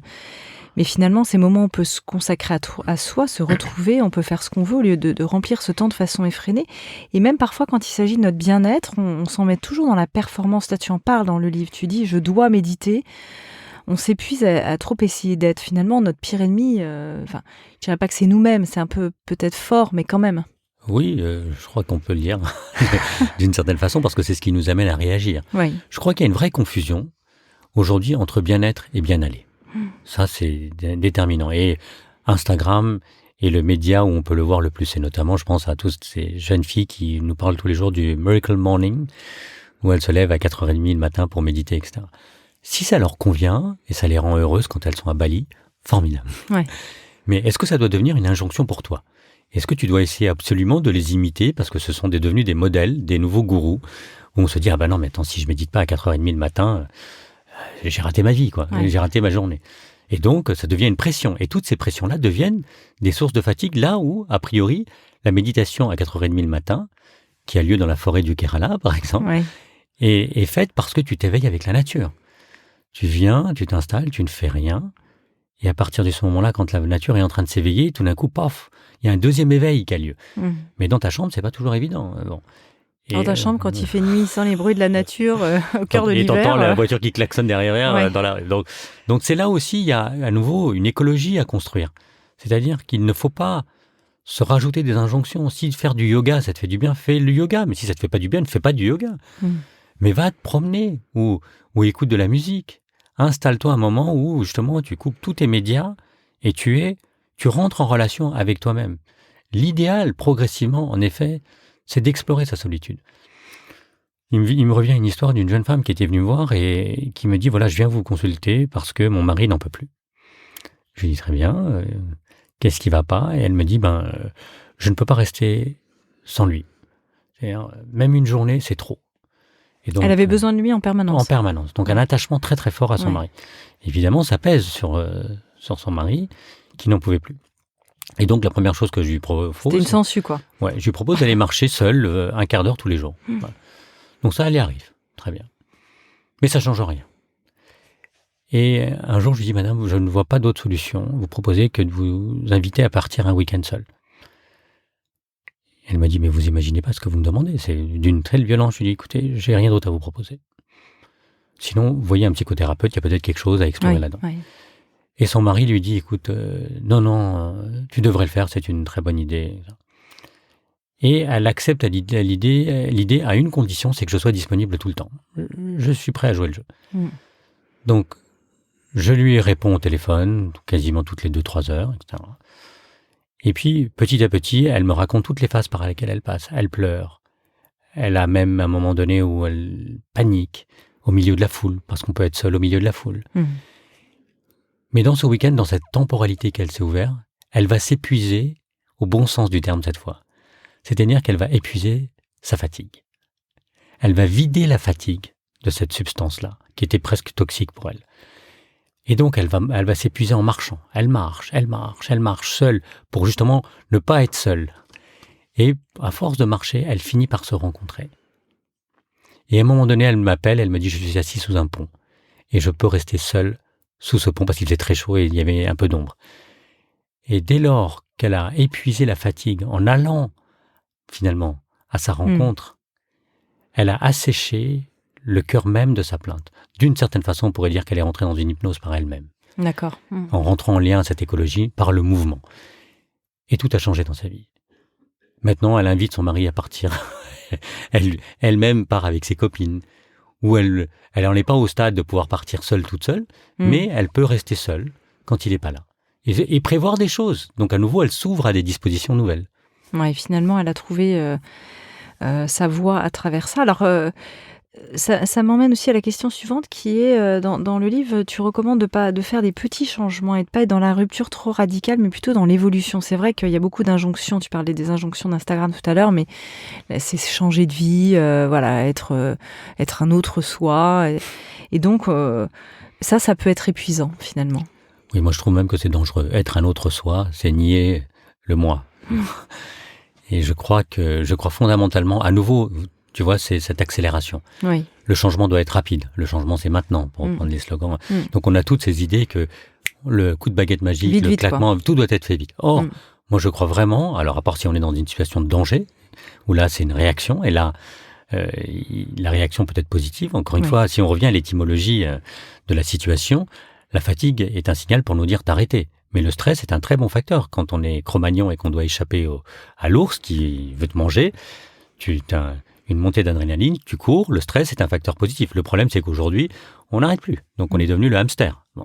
Mais finalement, ces moments où on peut se consacrer à soi, se retrouver, on peut faire ce qu'on veut au lieu de remplir ce temps de façon effrénée. Et même parfois, quand il s'agit de notre bien-être, on s'en met toujours dans la performance. Là, tu en parles dans le livre, tu dis « je dois méditer ». On s'épuise à trop essayer d'être. Finalement, notre pire ennemi, je dirais pas que c'est nous-mêmes, c'est un peu peut-être fort, mais quand même. Oui, je crois qu'on peut le dire d'une certaine façon, parce que c'est ce qui nous amène à réagir. Oui. Je crois qu'il y a une vraie confusion aujourd'hui entre bien-être et bien-aller. Ça, c'est déterminant. Et Instagram est le média où on peut le voir le plus. Et notamment, je pense à toutes ces jeunes filles qui nous parlent tous les jours du Miracle Morning, où elles se lèvent à 4h30 le matin pour méditer, etc. Si ça leur convient et ça les rend heureuses quand elles sont à Bali, formidable. Ouais. Mais est-ce que ça doit devenir une injonction pour toi ? Est-ce que tu dois essayer absolument de les imiter parce que ce sont devenus des modèles, des nouveaux gourous, où on se dit « Ah ben non, mais attends, si je médite pas à 4h30 le matin, j'ai raté ma vie, quoi. Ouais. J'ai raté ma journée. » Et donc, ça devient une pression. Et toutes ces pressions-là deviennent des sources de fatigue, là où, a priori, la méditation à 4h30 le matin, qui a lieu dans la forêt du Kerala, par exemple, ouais, est faite parce que tu t'éveilles avec la nature. Tu viens, tu t'installes, tu ne fais rien. Et à partir de ce moment-là, quand la nature est en train de s'éveiller, tout d'un coup, paf, il y a un deuxième éveil qui a lieu. Mais dans ta chambre, c'est pas toujours évident. Bon. Dans ta chambre, quand il fait nuit, sans les bruits de la nature, au cœur de l'hiver. Et t'entends la voiture qui klaxonne derrière. Ouais. Dans la... Donc c'est là aussi, il y a à nouveau une écologie à construire. C'est-à-dire qu'il ne faut pas se rajouter des injonctions. Si faire du yoga, ça te fait du bien, fais le yoga. Mais si ça te fait pas du bien, ne fais pas du yoga. Mais va te promener ou écoute de la musique. Installe-toi un moment où, justement, tu coupes tous tes médias et tu rentres en relation avec toi-même. L'idéal, progressivement, en effet, c'est d'explorer sa solitude. Il me revient une histoire d'une jeune femme qui était venue me voir et qui me dit « Voilà, je viens vous consulter parce que mon mari n'en peut plus. » Je lui dis « Très bien, qu'est-ce qui va pas ?» Et elle me dit « Je ne peux pas rester sans lui. Même une journée, c'est trop. » Et donc, elle avait besoin de lui en permanence. En permanence. Donc un attachement très très fort à son mari. Évidemment, ça pèse sur son mari qui n'en pouvait plus. Et donc la première chose que je lui propose... C'était une sangsue, quoi. Ouais, je lui propose d'aller marcher seul un quart d'heure tous les jours. Voilà. Donc ça, elle y arrive. Très bien. Mais ça ne change rien. Et un jour, je lui dis, madame, je ne vois pas d'autre solution. Vous proposez que de vous inviter à partir un week-end seul. Elle m'a dit, mais vous imaginez pas ce que vous me demandez. C'est d'une telle violence. Je lui ai dit, écoutez, j'ai rien d'autre à vous proposer. Sinon, vous voyez un psychothérapeute, il y a peut-être quelque chose à explorer là-dedans. Oui. Et son mari lui dit, écoute, non, tu devrais le faire, c'est une très bonne idée. Et elle accepte l'idée à une condition, c'est que je sois disponible tout le temps. Je suis prêt à jouer le jeu. Donc, je lui réponds au téléphone, quasiment toutes les 2-3 heures, etc. Et puis, petit à petit, elle me raconte toutes les phases par lesquelles elle passe. Elle pleure. Elle a même un moment donné où elle panique au milieu de la foule, parce qu'on peut être seul au milieu de la foule. Mais dans ce week-end, dans cette temporalité qu'elle s'est ouverte, elle va s'épuiser au bon sens du terme cette fois. C'est-à-dire qu'elle va épuiser sa fatigue. Elle va vider la fatigue de cette substance-là, qui était presque toxique pour elle. Et donc, elle va s'épuiser en marchant. Elle marche seule, pour justement ne pas être seule. Et à force de marcher, elle finit par se rencontrer. Et à un moment donné, elle m'appelle, elle me dit « Je suis assis sous un pont. Et je peux rester seule sous ce pont parce qu'il faisait très chaud et il y avait un peu d'ombre. » Et dès lors qu'elle a épuisé la fatigue en allant finalement à sa rencontre, elle a asséché le cœur même de sa plainte. D'une certaine façon, on pourrait dire qu'elle est rentrée dans une hypnose par elle-même. D'accord. En rentrant en lien à cette écologie par le mouvement. Et tout a changé dans sa vie. Maintenant, elle invite son mari à partir. Elle-même part avec ses copines. Où elle n'en est pas au stade de pouvoir partir seule, toute seule, mais elle peut rester seule quand il n'est pas là. Et prévoir des choses. Donc à nouveau, elle s'ouvre à des dispositions nouvelles. Ouais, finalement, elle a trouvé sa voie à travers ça. Alors, ça m'emmène aussi à la question suivante qui est, dans le livre, tu recommandes de faire des petits changements et de ne pas être dans la rupture trop radicale, mais plutôt dans l'évolution. C'est vrai qu'il y a beaucoup d'injonctions. Tu parlais des injonctions d'Instagram tout à l'heure, mais c'est changer de vie, voilà, être un autre soi. Et donc, ça peut être épuisant, finalement. Oui, moi je trouve même que c'est dangereux. Être un autre soi, c'est nier le moi. Et je crois fondamentalement, à nouveau, tu vois, c'est cette accélération. Oui. Le changement doit être rapide. Le changement, c'est maintenant, pour reprendre les slogans. Donc, on a toutes ces idées que le coup de baguette magique, Vite, le vite, claquement, tout doit être fait vite. Or, moi, je crois vraiment, alors à part si on est dans une situation de danger, où là, c'est une réaction, et là, la réaction peut être positive. Encore une fois, si on revient à l'étymologie de la situation, la fatigue est un signal pour nous dire d'arrêter. Mais le stress est un très bon facteur. Quand on est Cro-Magnon et qu'on doit échapper à l'ours qui veut te manger, tu as une montée d'adrénaline, tu cours, le stress est un facteur positif. Le problème, c'est qu'aujourd'hui, on n'arrête plus. Donc, on est devenu le hamster. Bon.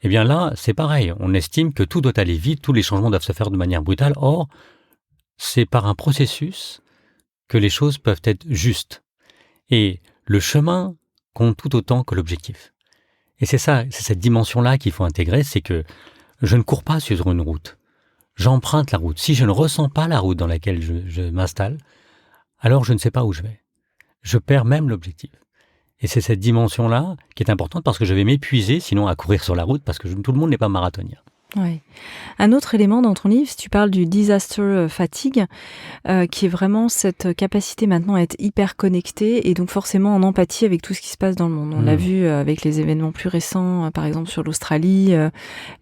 Eh bien là, c'est pareil. On estime que tout doit aller vite, tous les changements doivent se faire de manière brutale. Or, c'est par un processus que les choses peuvent être justes. Et le chemin compte tout autant que l'objectif. Et c'est ça, c'est cette dimension-là qu'il faut intégrer, c'est que je ne cours pas sur une route. J'emprunte la route. Si je ne ressens pas la route dans laquelle je m'installe, alors je ne sais pas où je vais. Je perds même l'objectif. Et c'est cette dimension-là qui est importante parce que je vais m'épuiser sinon à courir sur la route parce que tout le monde n'est pas marathonien. Ouais. Un autre élément dans ton livre, si tu parles du disaster fatigue, qui est vraiment cette capacité maintenant à être hyper connecté et donc forcément en empathie avec tout ce qui se passe dans le monde. On l'a vu avec les événements plus récents, par exemple sur l'Australie,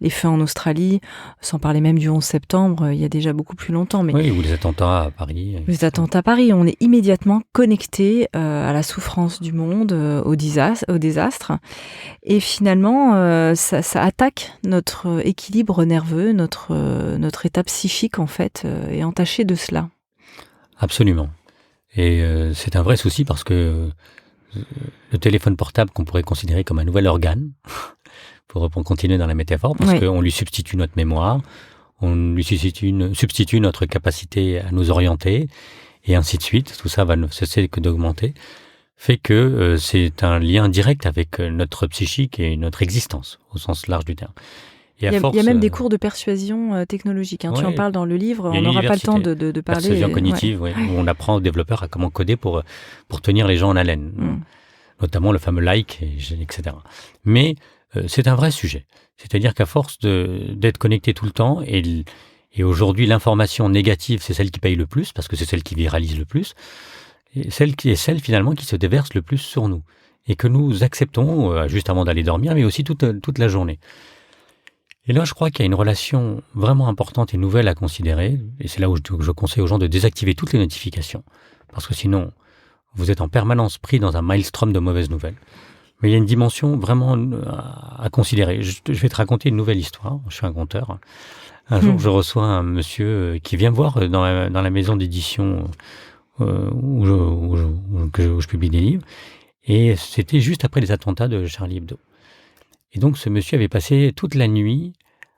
les feux en Australie, sans parler même du 11 septembre, il y a déjà beaucoup plus longtemps. Mais oui, ou les attentats à Paris. Les attentats à Paris, on est immédiatement connecté à la souffrance du monde, au désastre. Et finalement, ça attaque notre équilibre nerveux, notre état psychique en fait est entaché de cela. Absolument. Et c'est un vrai souci parce que le téléphone portable qu'on pourrait considérer comme un nouvel organe, pour continuer dans la métaphore, parce qu'on lui substitue notre mémoire, on lui substitue notre capacité à nous orienter, et ainsi de suite, tout ça va ne cesser que d'augmenter, fait que c'est un lien direct avec notre psychique et notre existence, au sens large du terme. Il y a même des cours de persuasion technologique. Tu en parles dans le livre. On n'aura pas le temps de parler. Persuasion cognitive, où on apprend aux développeurs à comment coder pour tenir les gens en haleine. Notamment le fameux like, etc. Mais c'est un vrai sujet. C'est-à-dire qu'à force d'être connecté tout le temps, et aujourd'hui l'information négative, c'est celle qui paye le plus, parce que c'est celle qui viralise le plus, et celle finalement qui se déverse le plus sur nous. Et que nous acceptons juste avant d'aller dormir, mais aussi toute la journée. Et là, je crois qu'il y a une relation vraiment importante et nouvelle à considérer, et c'est là où je conseille aux gens de désactiver toutes les notifications, parce que sinon, vous êtes en permanence pris dans un maelstrom de mauvaises nouvelles. Mais il y a une dimension vraiment à considérer. Je vais te raconter une nouvelle histoire, je suis un conteur. Un jour, je reçois un monsieur qui vient me voir dans la maison d'édition où je publie des livres, et c'était juste après les attentats de Charlie Hebdo. Et donc, ce monsieur avait passé toute la nuit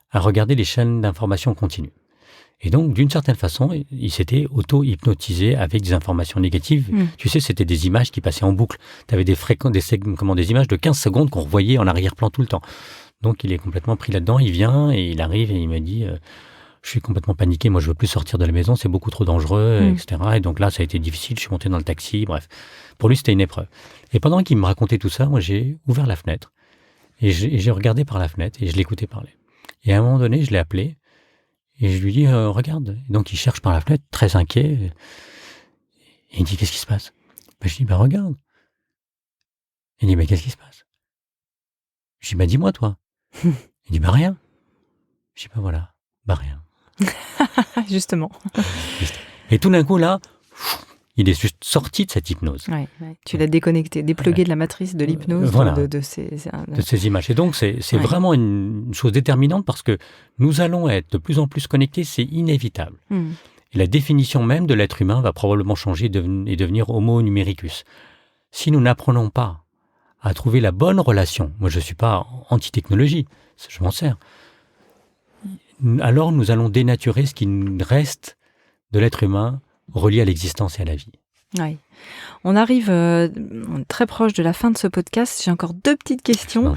à regarder les chaînes d'information continue. Et donc, d'une certaine façon, il s'était auto-hypnotisé avec des informations négatives. Tu sais, c'était des images qui passaient en boucle. Tu avais des images de 15 secondes qu'on revoyait en arrière-plan tout le temps. Donc, il est complètement pris là-dedans. Il vient et il arrive et il me dit je suis complètement paniqué, moi je veux plus sortir de la maison, c'est beaucoup trop dangereux, etc. Et donc là, ça a été difficile, je suis monté dans le taxi, bref. Pour lui, c'était une épreuve. Et pendant qu'il me racontait tout ça, moi j'ai ouvert la fenêtre. Et j'ai regardé par la fenêtre et je l'écoutais parler. Et à un moment donné, je l'ai appelé et je lui dis regarde. Et donc il cherche par la fenêtre, très inquiet. Et il dit qu'est-ce qui se passe? Je dis regarde. Il dit mais qu'est-ce qui se passe? Je dis dis-moi toi. Il dit rien. Je dis voilà, rien. Justement. Et tout d'un coup là, il est juste sorti de cette hypnose. Ouais. Tu l'as déconnecté, déplugué de la matrice de l'hypnose, de ces images. Et donc, c'est vraiment une chose déterminante parce que nous allons être de plus en plus connectés, c'est inévitable. Et la définition même de l'être humain va probablement changer et devenir homo numericus. Si nous n'apprenons pas à trouver la bonne relation, moi je ne suis pas anti-technologie, je m'en sers, alors nous allons dénaturer ce qui reste de l'être humain relié à l'existence et à la vie. Oui. On arrive très proche de la fin de ce podcast. J'ai encore 2 petites questions.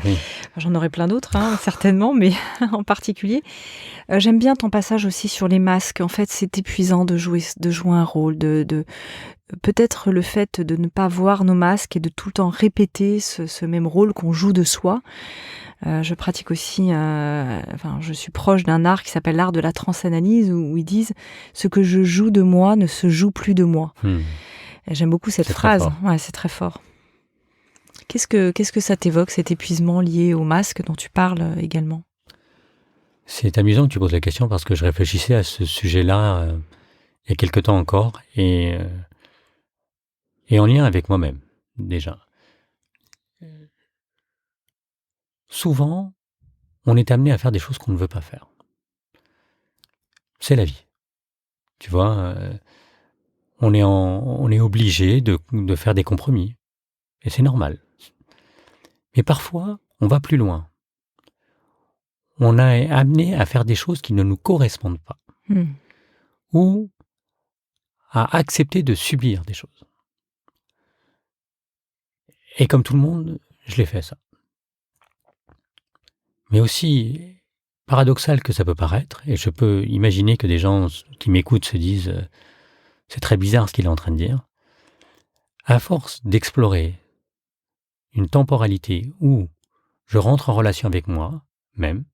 J'en aurai plein d'autres, certainement, mais en particulier. J'aime bien ton passage aussi sur les masques. En fait, c'est épuisant de jouer un rôle, peut-être le fait de ne pas voir nos masques et de tout le temps répéter ce même rôle qu'on joue de soi. Je pratique aussi, je suis proche d'un art qui s'appelle l'art de la transanalyse où ils disent « ce que je joue de moi ne se joue plus de moi ». J'aime beaucoup cette C'est très phrase. fort. Ouais, c'est très fort. Qu'est-ce que ça t'évoque, cet épuisement lié au masque dont tu parles également? C'est amusant que tu poses la question parce que je réfléchissais à ce sujet-là il y a quelque temps encore et en lien avec moi-même, déjà. Souvent, on est amené à faire des choses qu'on ne veut pas faire. C'est la vie. Tu vois, on est obligé de faire des compromis. Et c'est normal. Mais parfois, on va plus loin. On est amené à faire des choses qui ne nous correspondent pas. Ou à accepter de subir des choses. Et comme tout le monde, je l'ai fait ça. Mais aussi, paradoxal que ça peut paraître, et je peux imaginer que des gens qui m'écoutent se disent « c'est très bizarre ce qu'il est en train de dire », à force d'explorer une temporalité où je rentre en relation avec moi-même,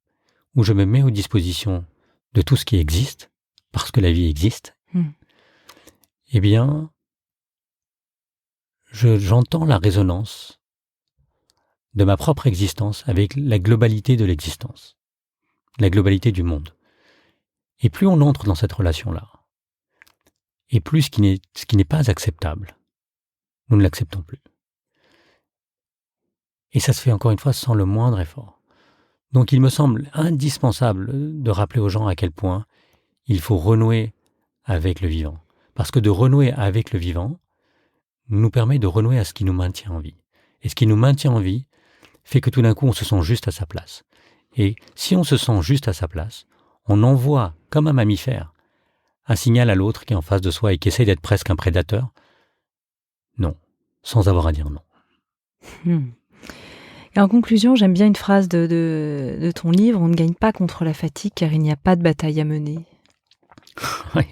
où je me mets aux dispositions de tout ce qui existe, parce que la vie existe, eh bien, j'entends la résonance de ma propre existence avec la globalité de l'existence, la globalité du monde. Et plus on entre dans cette relation-là, et plus ce qui n'est pas acceptable, nous ne l'acceptons plus. Et ça se fait encore une fois sans le moindre effort. Donc il me semble indispensable de rappeler aux gens à quel point il faut renouer avec le vivant. Parce que de renouer avec le vivant nous permet de renouer à ce qui nous maintient en vie. Et ce qui nous maintient en vie fait que tout d'un coup on se sent juste à sa place. Et si on se sent juste à sa place, on envoie, comme un mammifère, un signal à l'autre qui est en face de soi et qui essaie d'être presque un prédateur. Non, sans avoir à dire non. Et en conclusion, j'aime bien une phrase de ton livre, « On ne gagne pas contre la fatigue car il n'y a pas de bataille à mener ». Oui,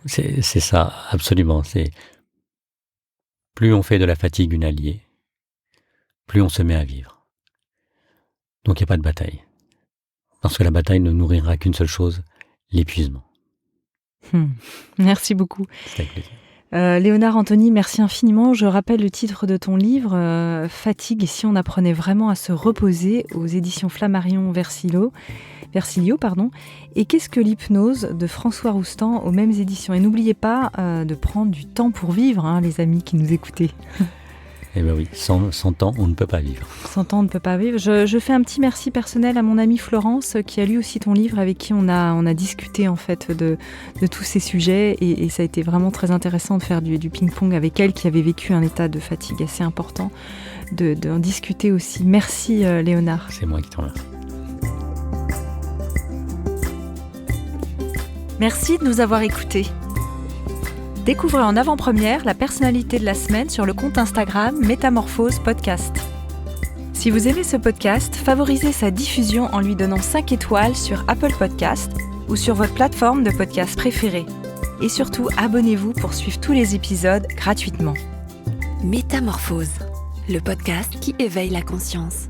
c'est ça, absolument. C'est plus on fait de la fatigue une alliée, plus on se met à vivre. Donc il n'y a pas de bataille. Parce que la bataille ne nourrira qu'une seule chose, l'épuisement. Merci beaucoup. C'est avec plaisir. Léonard Anthony, merci infiniment. Je rappelle le titre de ton livre, Fatigue et si on apprenait vraiment à se reposer, aux éditions Flammarion Versilio. Et qu'est-ce que l'hypnose de François Roustan aux mêmes éditions. Et n'oubliez pas de prendre du temps pour vivre, les amis qui nous écoutez. Eh bien oui, sans temps, on ne peut pas vivre. Sans temps, on ne peut pas vivre. Je fais un petit merci personnel à mon amie Florence qui a lu aussi ton livre, avec qui on a discuté en fait de tous ces sujets et ça a été vraiment très intéressant de faire du ping-pong avec elle qui avait vécu un état de fatigue assez important, d'en discuter aussi. Merci Léonard. C'est moi qui t'en remercie. Merci de nous avoir écoutés. Découvrez en avant-première la personnalité de la semaine sur le compte Instagram Métamorphose Podcast. Si vous aimez ce podcast, favorisez sa diffusion en lui donnant 5 étoiles sur Apple Podcast ou sur votre plateforme de podcast préférée. Et surtout, abonnez-vous pour suivre tous les épisodes gratuitement. Métamorphose, le podcast qui éveille la conscience.